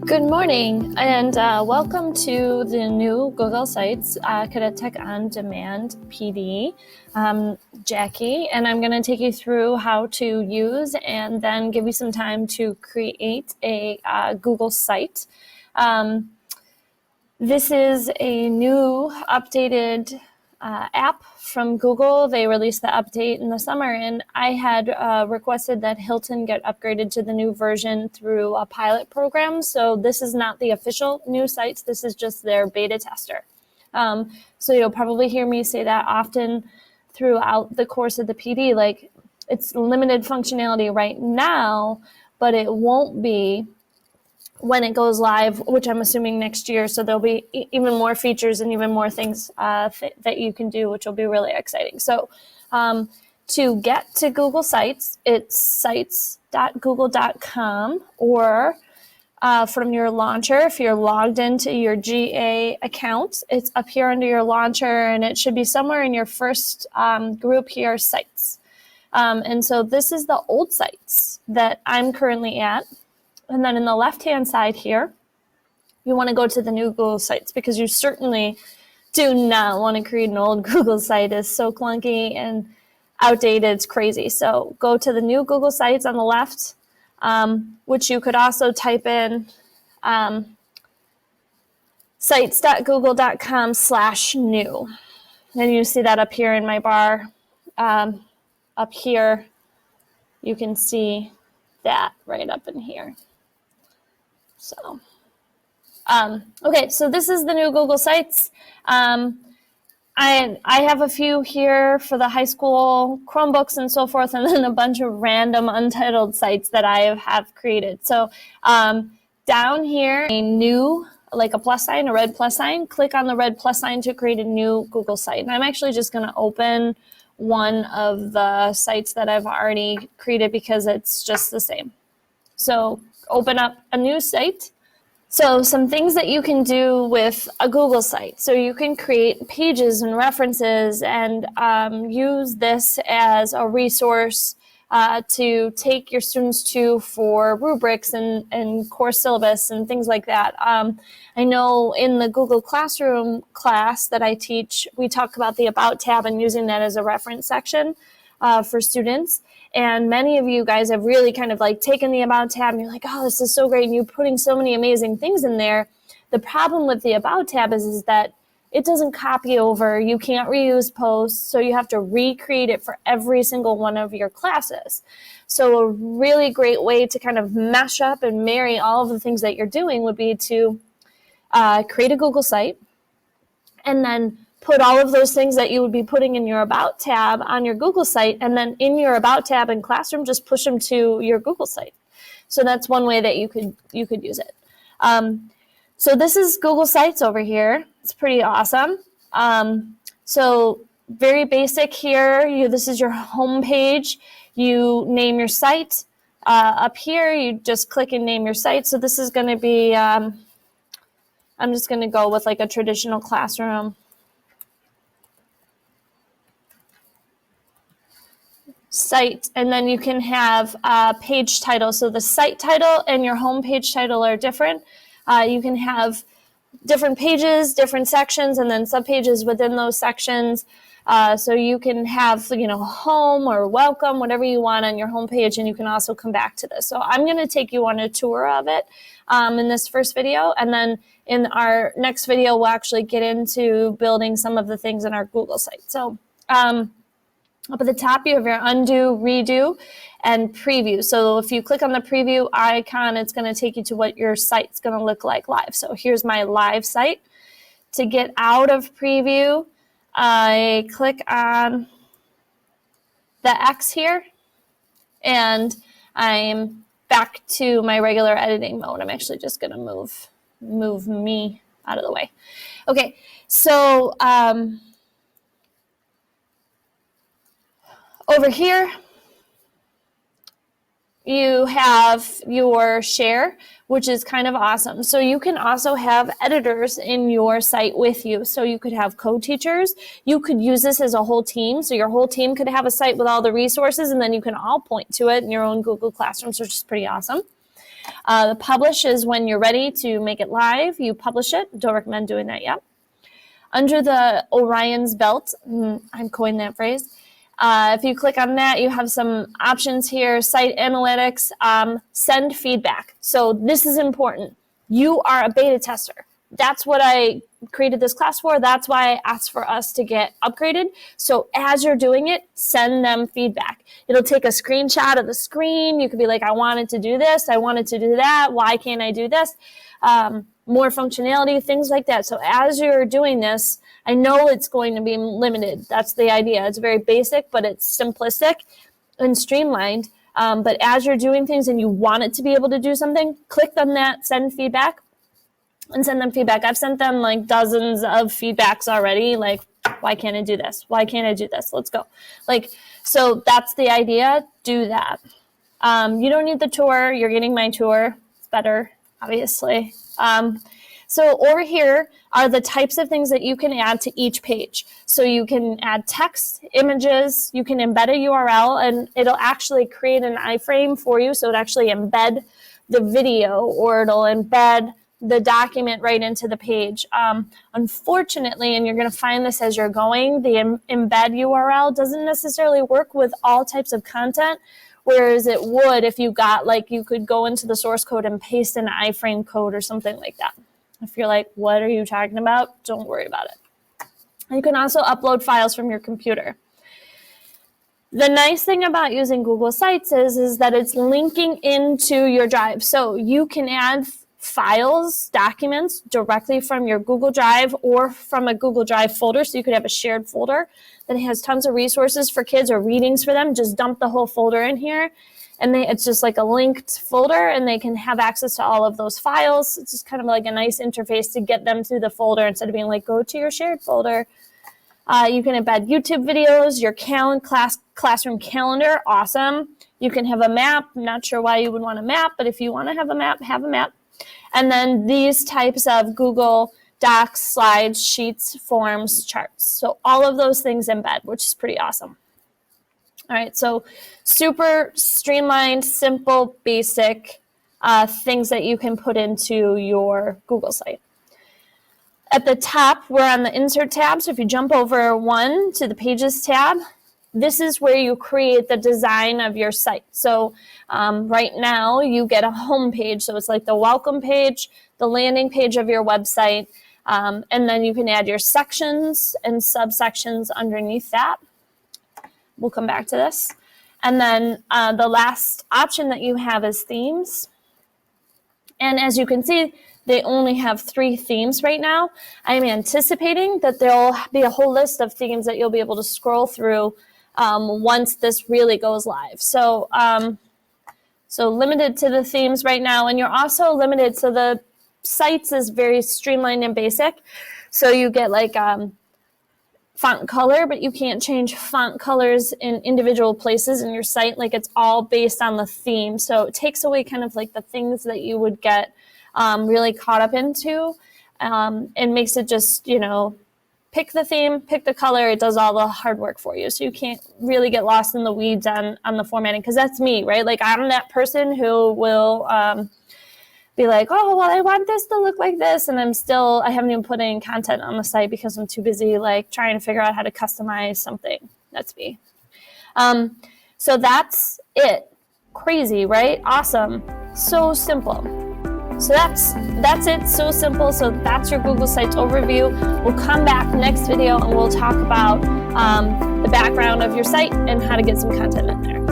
Good morning and welcome to the new Google Sites Cadet Tech On Demand PD. I'm Jackie, and I'm going to take you through how to use and then give you some time to create a Google site. This is a new updated app from Google. They released the update in the summer, and I had requested that Hilton get upgraded to the new version through a pilot program. So this is not the official new sites. This is just their beta tester. So you'll probably hear me say that often throughout the course of the PD, like it's limited functionality right now, but it won't be when it goes live, which I'm assuming next year. So there'll be even more features and even more things that you can do, which will be really exciting. So to get to Google Sites, it's sites.google.com, or from your launcher, if you're logged into your GA account, it's up here under your launcher, and it should be somewhere in your first group here, Sites. And so this is the old sites that I'm currently at. And then in the left-hand side here, you want to go to the new Google Sites, because you certainly do not want to create an old Google site. It's so clunky and outdated, it's crazy. So go to the new Google Sites on the left, which you could also type in sites.google.com/new. And you see that up here in my bar. Up here, you can see that right up in here. So, okay, so this is the new Google Sites. I have a few here for the high school Chromebooks and so forth, and then a bunch of random untitled sites that I have created. So down here, a new, like a plus sign, a red plus sign, click on the red plus sign to create a new Google site. And I'm actually just going to open one of the sites that I've already created because it's just the same. So open up a new site. So some things that you can do with a Google site. So you can create pages and references and use this as a resource to take your students to for rubrics and course syllabus and things like that. I know in the Google Classroom class that I teach, we talk about the About tab and using that as a reference section for students. And many of you guys have really kind of like taken the About tab and you're like, oh, this is so great. And you're putting so many amazing things in there. The problem with the About tab is that it doesn't copy over. You can't reuse posts. So you have to recreate it for every single one of your classes. So a really great way to kind of mesh up and marry all of the things that you're doing would be to create a Google site and then put all of those things that you would be putting in your About tab on your Google site, and then in your About tab in Classroom, just push them to your Google site. So that's one way that you could use it. So this is Google Sites over here. It's pretty awesome. So very basic here. This is your home page. You name your site. Up here, you just click and name your site. So this is going to be, I'm just going to go with like a traditional classroom site, and then you can have page title. So the site title and your home page title are different. You can have different pages, different sections, and then subpages within those sections. So you can have, home or welcome, whatever you want on your home page, and you can also come back to this. So I'm going to take you on a tour of it in this first video, and then in our next video, we'll actually get into building some of the things in our Google site. So up at the top, you have your undo, redo, and preview. So if you click on the preview icon, it's going to take you to what your site's going to look like live. So here's my live site. To get out of preview, I click on the X here, and I'm back to my regular editing mode. I'm actually just going to move me out of the way. Okay, so over here, you have your share, which is kind of awesome. So you can also have editors in your site with you. So you could have co-teachers. You could use this as a whole team. So your whole team could have a site with all the resources, and then you can all point to it in your own Google Classrooms, which is pretty awesome. The publish is when you're ready to make it live. You publish it. Don't recommend doing that yet. Under the Orion's belt, I'm coining that phrase. If you click on that, you have some options here. Site analytics, send feedback. So this is important. You are a beta tester. That's what I created this class for. That's why I asked for us to get upgraded. So as you're doing it, send them feedback. It'll take a screenshot of the screen. You could be like, I wanted to do this. I wanted to do that. Why can't I do this? More functionality, things like that. So as you're doing this, I know it's going to be limited. That's the idea. It's very basic, but it's simplistic and streamlined. But as you're doing things and you want it to be able to do something, click on that, send feedback, and send them feedback. I've sent them like dozens of feedbacks already. Like, why can't I do this? Why can't I do this? Let's go. Like, so that's the idea. Do that. You don't need the tour. You're getting my tour. It's better, obviously. So over here are the types of things that you can add to each page. So you can add text, images, you can embed a URL, and it'll actually create an iframe for you. So it actually embed the video, or it'll embed the document right into the page. Unfortunately, and you're going to find this as you're going, the embed URL doesn't necessarily work with all types of content, whereas it would if you got, like, you could go into the source code and paste an iframe code or something like that. If you're like, what are you talking about? Don't worry about it. You can also upload files from your computer. The nice thing about using Google Sites is that it's linking into your Drive. So you can add files, documents directly from your Google Drive or from a Google Drive folder. So you could have a shared folder that has tons of resources for kids or readings for them. Just dump the whole folder in here. And it's just like a linked folder, and they can have access to all of those files. It's just kind of like a nice interface to get them through the folder instead of being like, go to your shared folder. You can embed YouTube videos, your classroom calendar, awesome. You can have a map. I'm not sure why you would want a map, but if you want to have a map, have a map. And then these types of Google Docs, slides, sheets, forms, charts. So all of those things embed, which is pretty awesome. All right, so super streamlined, simple, basic things that you can put into your Google site. At the top, we're on the Insert tab. So if you jump over one to the Pages tab, this is where you create the design of your site. So right now, you get a home page. So it's like the welcome page, the landing page of your website, and then you can add your sections and subsections underneath that. We'll come back to this. And then the last option that you have is themes. And as you can see, they only have 3 themes right now. I'm anticipating that there'll be a whole list of themes that you'll be able to scroll through once this really goes live. So, so limited to the themes right now. And you're also limited, so the sites is very streamlined and basic. So you get like font color, but you can't change font colors in individual places in your site. Like, it's all based on the theme. So it takes away kind of like the things that you would get really caught up into, and makes it just, you know, pick the theme, pick the color. It does all the hard work for you. So you can't really get lost in the weeds on the formatting, because that's me, right? Like, I'm that person who will be like, oh, well, I want this to look like this. And I haven't even put any content on the site because I'm too busy like trying to figure out how to customize something. That's me. So that's it. Crazy, right? Awesome. So simple. So that's it. So simple. So that's your Google Sites overview. We'll come back next video and we'll talk about the background of your site and how to get some content in there.